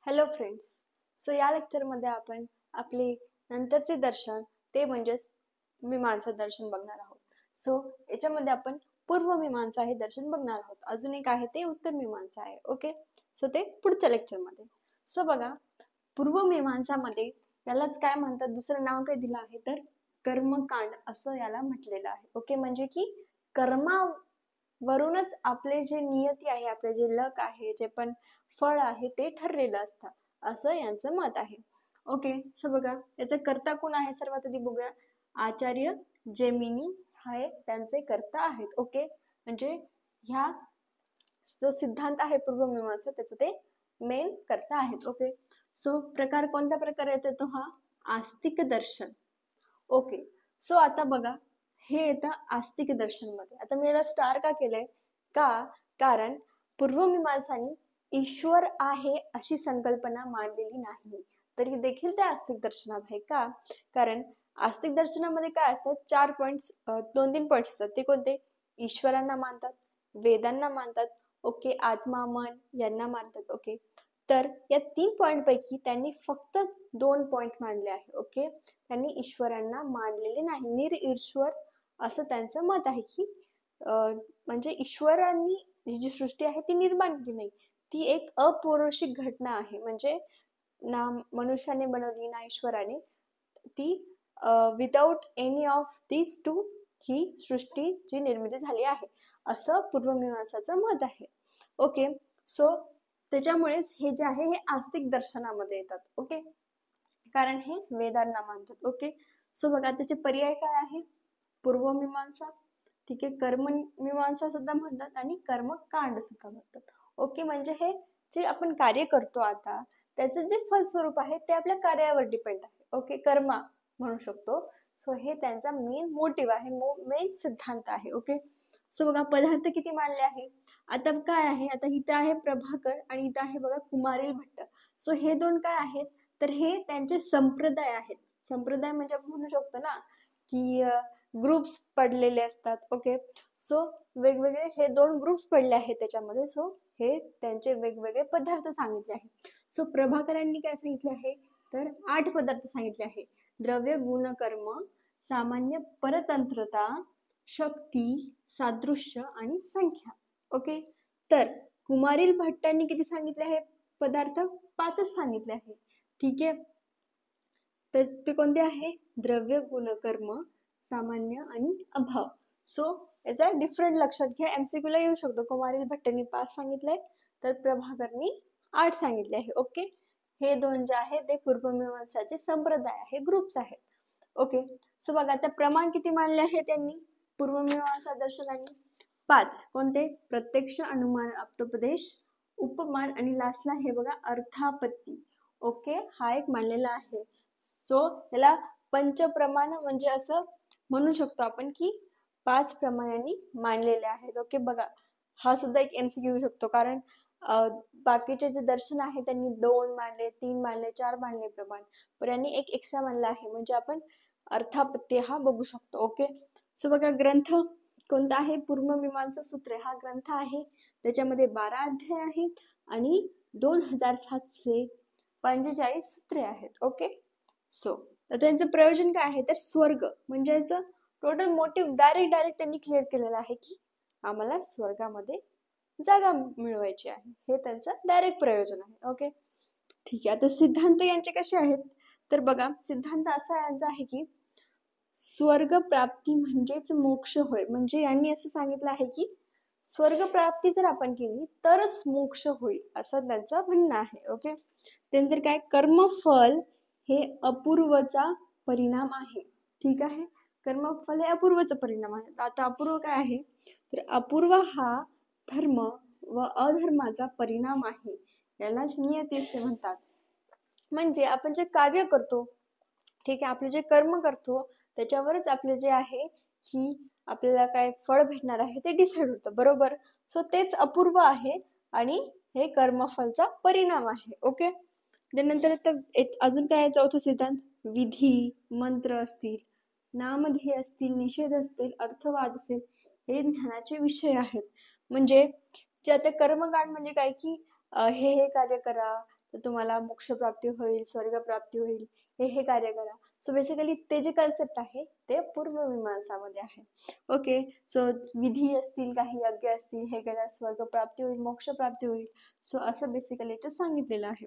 Hello friends. So या लेक्चरमध्ये आपण आपले नंतरचे दर्शन ते म्हणजेच मीमांसा दर्शन बघणार आहोत. सो याच्यामध्ये आपण पूर्व मीमांसा हे दर्शन बघणार आहोत. अजून एक आहे ते उत्तर मीमांसा आहे. ओके, सो ते पुढच्या लेक्चरमध्ये. सो बघा, पूर्व मीमांसामध्ये यालाच काय म्हणतात, दुसरं नाव काय दिलं आहे तर कर्मकांड असं याला म्हटलेलं आहे. ओके, म्हणजे की कर्मावरूनच आपले जे नियती आहे, आपले जे लक आहे, जे पण फळ आहे ते ठरलेलं असतं असं यांचं मत आहे. ओके, सो बघा याचा कर्ता कोण आहे सर्वात आधी बघूया. आचार्य जेमिनी हे त्यांचे कर्ता आहेत. ओके, म्हणजे ह्या जो सिद्धांत आहे पूर्वमीमांसा त्याचं ते मेन कर्ता आहेत. ओके, सो प्रकार कोणत्या प्रकारे येतो तो हा आस्तिक दर्शन. ओके, सो आता बघा हे येतं आस्तिक दर्शन मध्ये. आता मी याला स्टार का केलंय का, कारण पूर्वमीमांसानी ईश्वर आहे अशी संकल्पना मांडलेली नाही, तरी देखील ते आस्तिक दर्शनात आहे. का, कारण आस्तिक दर्शनामध्ये काय असतात, 4 पॉइंट्स, 2-3 पॉइंट्स असतात. ते कोणते, ईश्वरांना मानतात, वेदांना मानतात, ओके, आत्मा मन यांना मानतात. ओके, तर या 3 पॉइंट पैकी त्यांनी फक्त 2 पॉइंट मांडले आहे. ओके, त्यांनी ईश्वरांना मानलेले नाही. निरईश्वर असं त्यांचं मत आहे की म्हणजे ईश्वरांनी जी सृष्टी आहे ती निर्माण केली नाही, ती एक अपौरुषिक घटना आहे. म्हणजे ना मनुष्याने बनवली ना ईश्वराने, ती विदाउट एनी ऑफ दिस टू ही सृष्टी जी निर्मिती झाली आहे असं पूर्वमीमांसाचं मत आहे. ओके, सो त्याच्यामुळेच हे जे आहे हे आस्तिक दर्शनामध्ये येतात. ओके, कारण हे वेदांना मानतात. ओके, सो बघा त्याचे पर्याय काय आहे, पूर्वमीमांसा, ठीक आहे, कर्ममीमांसा सुद्धा म्हणतात आणि कर्मकांड सुद्धा म्हणतात. ओके, म्हणजे हे जे आपण कार्य करतो आता त्याचं जे फलस्वरूप आहे ते आपल्या कार्यावर डिपेंड आहे. ओके, कर्मा म्हणू शकतो. सो हे त्यांचा मेन मोटिव्ह आहे, मेन सिद्धांत आहे. ओके, सो बघा पदार्थ किती मानले आहे. आता काय आहे, आता इथं आहे प्रभाकर आणि इथं आहे बघा कुमारिल भट्ट. सो हे दोन काय आहेत तर हे त्यांचे संप्रदाय आहेत. संप्रदाय म्हणजे आपण म्हणू शकतो ना की ग्रुप्स पडलेले असतात. ओके, सो वेगवेगळे हे 2 ग्रुप्स पडले आहेत त्याच्यामध्ये. सो हे त्यांचे वेगवेगळे पदार्थ सांगितले आहेत. सो प्रभाकरांनी काय सांगितले आहे तर 8 पदार्थ सांगितले आहे. द्रव्य, गुण, कर्म, सामान्य, परतंत्रता, शक्ती, सादृश्य आणि संख्या. ओके, तर कुमारिल भट्टांनी किती सांगितले आहे पदार्थ, 5च सांगितले आहे. ठीक आहे, तर ते कोणते आहे, द्रव्य, गुण, कर्म, सामान्य आणि अभाव. सो याचा डिफरंट लक्षात घ्या, MCQ ला येऊ शकतो. कुमारिल भट्टांनी 5 सांगितले तर प्रभाकरनी 8 सांगितले आहे. ओके, हे 2 जे आहे ते पूर्वमीमांसाचे संप्रदाय आहे, ग्रुप्स आहेत. ओके, सो बघा आता प्रमाण किती मानले आहे त्यांनी पूर्वमीमांसा दर्शनाने, 5. कोणते, प्रत्यक्ष, अनुमान, आप्तोपदेश, उपमान आणि लास्टला हे बघा अर्थापत्ती. ओके, हा एक मानलेला आहे. सो त्याला पंचप्रमाण म्हणजे असं म्हणू शकतो आपण की 5 प्रमाणांनी मांडलेले आहेत. ओके, बघा हा सुद्धा एक MCQ येऊ शकतो, कारण बाकीचे जे दर्शन आहे त्यांनी 2 मानले, 3 मानले, 4 मानले प्रमाण, पण यांनी एक एक्स्ट्रा मानला आहे, म्हणजे आपण अर्थापत्ती हा बघू शकतो. ओके, सो बघा ग्रंथ कोणता आहे, पूर्वमीमांसा सूत्रे हा ग्रंथ आहे. त्याच्यामध्ये 12 अध्याय आहेत आणि 2745 सूत्रे आहेत. ओके, सो तर त्यांचं प्रयोजन काय आहे तर स्वर्ग, म्हणजे याचं टोटल मोटिव्ह डायरेक्ट त्यांनी क्लिअर केलेलं आहे की आम्हाला स्वर्गामध्ये जागा मिळवायची आहे, हे त्यांचं डायरेक्ट प्रयोजन आहे. ओके, ठीक आहे. आता सिद्धांत यांचे कसे आहेत तर बघा, सिद्धांत असा यांचा आहे की स्वर्ग प्राप्ती म्हणजेच मोक्ष होय. म्हणजे यांनी असं सांगितलं आहे की स्वर्ग प्राप्ती जर आपण केली तरच मोक्ष होईल असं त्यांचं म्हणणं आहे. ओके, त्यानंतर काय, कर्मफल हे अपूर्वचा परिणाम आहे. ठीक आहे, कर्मफल हे अपूर्वचा परिणाम आहे. आता अपूर्व काय आहे तर अपूर्व हा धर्म व अधर्माचा परिणाम आहे, यालाच नियती असे म्हणतात. म्हणजे आपण जे कार्य करतो, ठीक आहे, आपले जे कर्म करतो त्याच्यावरच आपले जे आहे की आपल्याला काय फळ भेटणार आहे ते डिसाईड होतं, बरोबर. सो तेच अपूर्व आहे आणि हे कर्मफलचा परिणाम आहे. ओके, त्यानंतर आता अजून काय, चौथा सिद्धांत, विधी, मंत्र असतील, नामध्येय असतील, निषेध असतील, अर्थवाद असेल, हे ज्ञानाचे विषय आहेत. म्हणजे जे आता कर्मकांड म्हणजे काय की हे कार्य करा, तर तुम्हाला मोक्ष प्राप्ती होईल, स्वर्ग प्राप्ती होईल, हे कार्य करा. सो बेसिकली ते जे कन्सेप्ट आहे ते पूर्वमीमांसामध्ये आहे. ओके, सो विधी असतील, काही यज्ञ असतील, हे केल्यास स्वर्ग प्राप्ती होईल, मोक्ष प्राप्ती होईल. सो असं बेसिकली इथे सांगितलेलं आहे.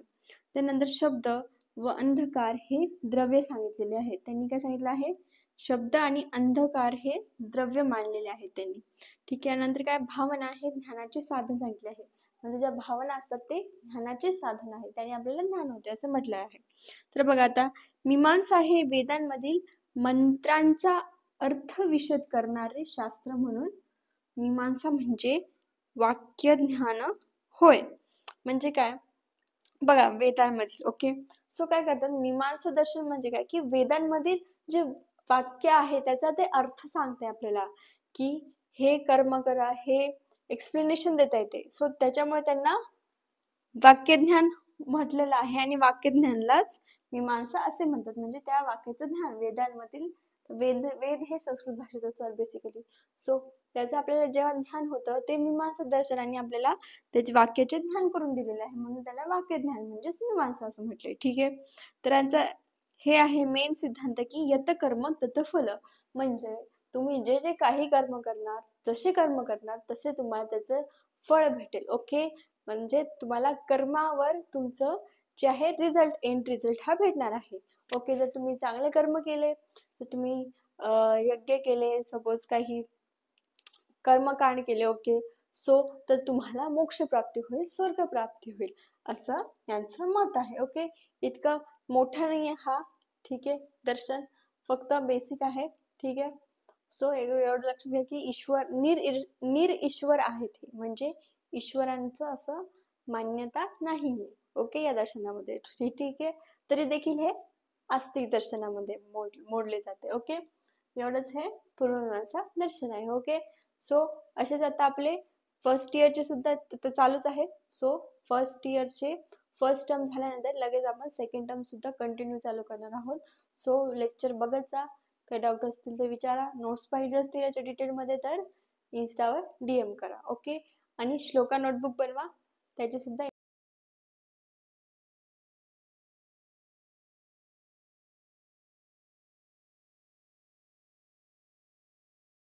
त्यानंतर शब्द व अंधकार हे द्रव्य सांगितलेले आहेत. त्यांनी काय सांगितलं आहे? शब्द आणि अंधकार हे द्रव्य मानलेले आहेत त्यांनी. ठीक आहे. नंतर काय? भावना हे ध्यानाचे साधन सांगितले आहे. म्हणजे ज्या भावना असतात ते ध्यानाचे साधन आहे, त्याने आपल्याला ज्ञान होते असं म्हटलं आहे. तर बघा आता, मीमांसा हे वेदांमधील मंत्रांचा अर्थ विशद करणारे शास्त्र म्हणून मीमांसा म्हणजे वाक्य ज्ञान होय. म्हणजे काय? बघा वेदांमधील, ओके, सो काय करतात, मीमांसा दर्शन म्हणजे काय की वेदांमधील जे वाक्य आहे त्याचा ते अर्थ सांगते आपल्याला, की हे कर्म करा, हे एक्सप्लेनेशन देता येते. सो त्याच्यामुळे त्यांना वाक्यज्ञान म्हटलेलं आहे आणि वाक्यज्ञानलाच मीमांसा असे म्हणतात. म्हणजे त्या वाक्याचं ज्ञान वेदांमधील, वेद हे संस्कृत भाषेचं बेसिकली. सो त्याचं आपल्याला जेव्हा ज्ञान होतं ते मीमांसा दर्शनाने आपल्याला त्याचे वाक्याचे ज्ञान करून दिलेले आहे, म्हणून त्याला वाक्यज्ञान म्हणजेच मीमांसा असं म्हटलंय. ठीक आहे. तर यांचा हे आहे मेन सिद्धांत की यत कर्म तत फल. म्हणजे तुम्ही जे जे काही कर्म करणार, जसे कर्म करणार तसे तुम्हाला त्याचं फळ भेटेल. ओके, म्हणजे तुम्हाला कर्मावर तुमचं जे आहे रिझल्ट, एंड रिझल्ट हा भेटणार आहे. ओके, जर तुम्ही चांगले कर्म केले, तर तुम्ही यज्ञ केले, सपोज काही कर्मकांड केले, ओके, सो तर तुम्हाला मोक्ष प्राप्ती होईल, स्वर्ग प्राप्ती होईल, असं यांचं मत आहे. ओके, इतकं मोठं नाहीये हा. ठीक आहे, दर्शन फक्त बेसिक आहे. ठीक आहे. सो एवढं लक्षात घ्या की ईश्वर निर ईश्वर आहेत, म्हणजे ईश्वरांचं असं मान्यता नाहीये. ओके, या दर्शनामध्ये. ठीक आहे, तरी देखील हे आस्तिक दर्शनामध्ये मोडले जाते. ओके, एवढंच हे पूर्वमीमांसा दर्शन आहे. ओके, सो असेच आता आपले फर्स्ट इयरचे सुद्धा चालूच आहे. सो फर्स्ट इयरचे फर्स्ट टर्म झाल्यानंतर लगेच आपण सेकंड टर्म सुद्धा कंटिन्यू चालू करणार आहोत. सो लेक्चर बघत जा, काही डाऊट असतील तर विचारा, नोट्स पाहिजे असतील याच्या डिटेलमध्ये तर इन्स्टावर DM करा. ओके, आणि श्लोका नोटबुक बनवा, त्याचे सुद्धा